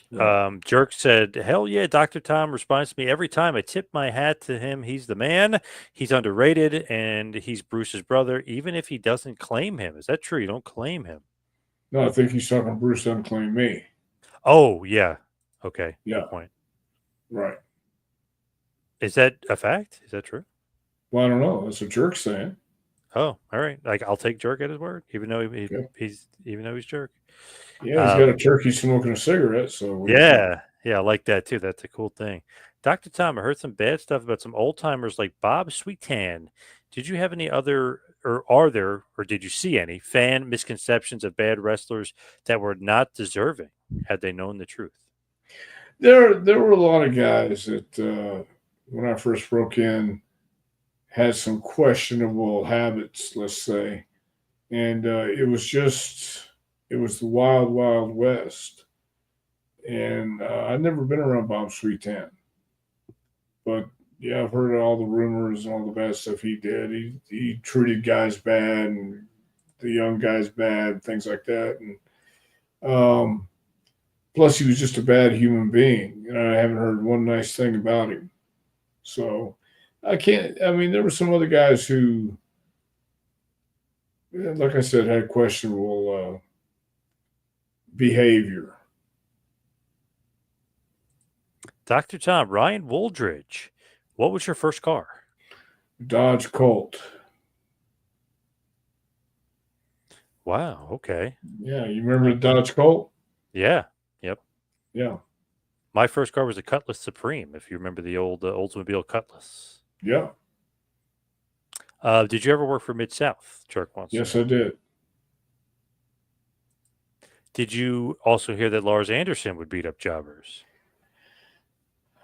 Yeah. Jerk said, hell yeah, Dr. Tom responds to me every time. I tip my hat to him. He's the man. He's underrated, and he's Bruce's brother, even if he doesn't claim him. Is that true? You don't claim him? No, I think he's talking Bruce doesn't claim me. Oh, yeah. Okay. Yeah. Good point. Right. Is that a fact? Is that true? Well, I don't know. That's what Jerk's saying. Oh, all right. Like, I'll take Jerk at his word, even though he's Jerk. Yeah, he's got a turkey smoking a cigarette. So yeah, I like that too. That's a cool thing. Dr. Tom, I heard some bad stuff about some old timers like Bob Sweetan. Did you have any other, or did you see any fan misconceptions of bad wrestlers that were not deserving had they known the truth? There were a lot of guys that when I first broke in had some questionable habits, let's say, and it was the wild, wild west. And I've never been around Bob Sweetan. But, yeah, I've heard all the rumors and all the bad stuff he did. He treated guys bad and the young guys bad, things like that. And plus, he was just a bad human being. And I haven't heard one nice thing about him. So, there were some other guys who, like I said, had questionable behavior. Dr. Tom, Ryan Wooldridge, what was your first car? Dodge Colt. Wow, okay. Yeah, you remember the Dodge Colt? Yeah, yep. Yeah. My first car was a Cutlass Supreme, if you remember the old Oldsmobile Cutlass. Yeah. Did you ever work for Mid-South, Jerk once? Yes, I did. Did you also hear that Lars Anderson would beat up jobbers?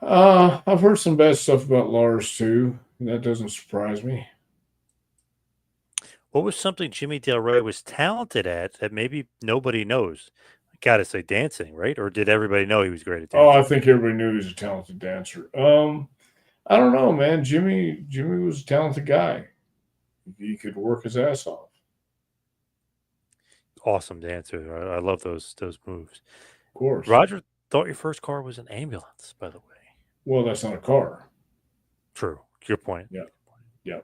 I've heard some bad stuff about Lars too. That doesn't surprise me. What was something Jimmy Del Rey was talented at that maybe nobody knows? I gotta say dancing, right? Or did everybody know he was great at dancing? Oh, I think everybody knew he was a talented dancer. I don't know, man. Jimmy was a talented guy. He could work his ass off. Awesome dancer. I love those moves. Of course. Roger thought your first car was an ambulance, by the way. Well, that's not a car. True. Good point. Yeah. Yeah.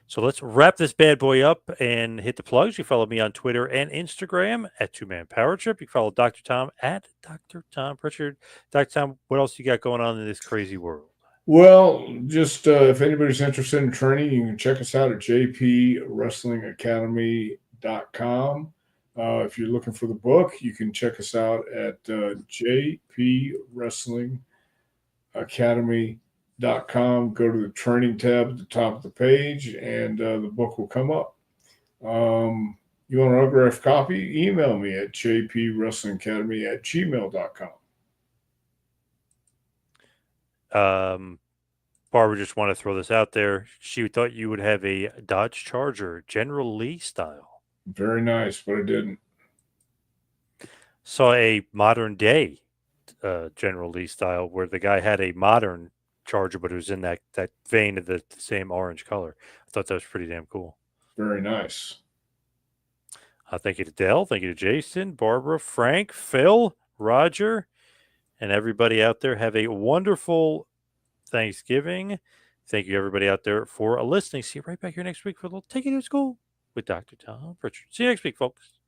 So let's wrap this bad boy up and hit the plugs. You follow me on Twitter and Instagram at 2Man Power Trip. You follow Dr. Tom at Dr. Tom Prichard. Dr. Tom, what else you got going on in this crazy world? Well, just if anybody's interested in training, you can check us out at jpwrestlingacademy.com. If you're looking for the book, you can check us out at JP Wrestling Academy.com. Go to the training tab at the top of the page, and the book will come up. You want an autographed copy? Email me at jpwrestlingacademy@gmail.com. Barbara, just want to throw this out there. She thought you would have a Dodge Charger, General Lee style. Very nice, but I didn't. Saw a modern day General Lee style where the guy had a modern Charger, but it was in that vein of the same orange color. I thought that was pretty damn cool. Very nice. Thank you to Dell. Thank you to Jason, Barbara, Frank, Phil, Roger, and everybody out there. Have a wonderful Thanksgiving. Thank you, everybody out there, for listening. See you right back here next week for a little Take You to School with Dr. Tom Prichard. See you next week, folks.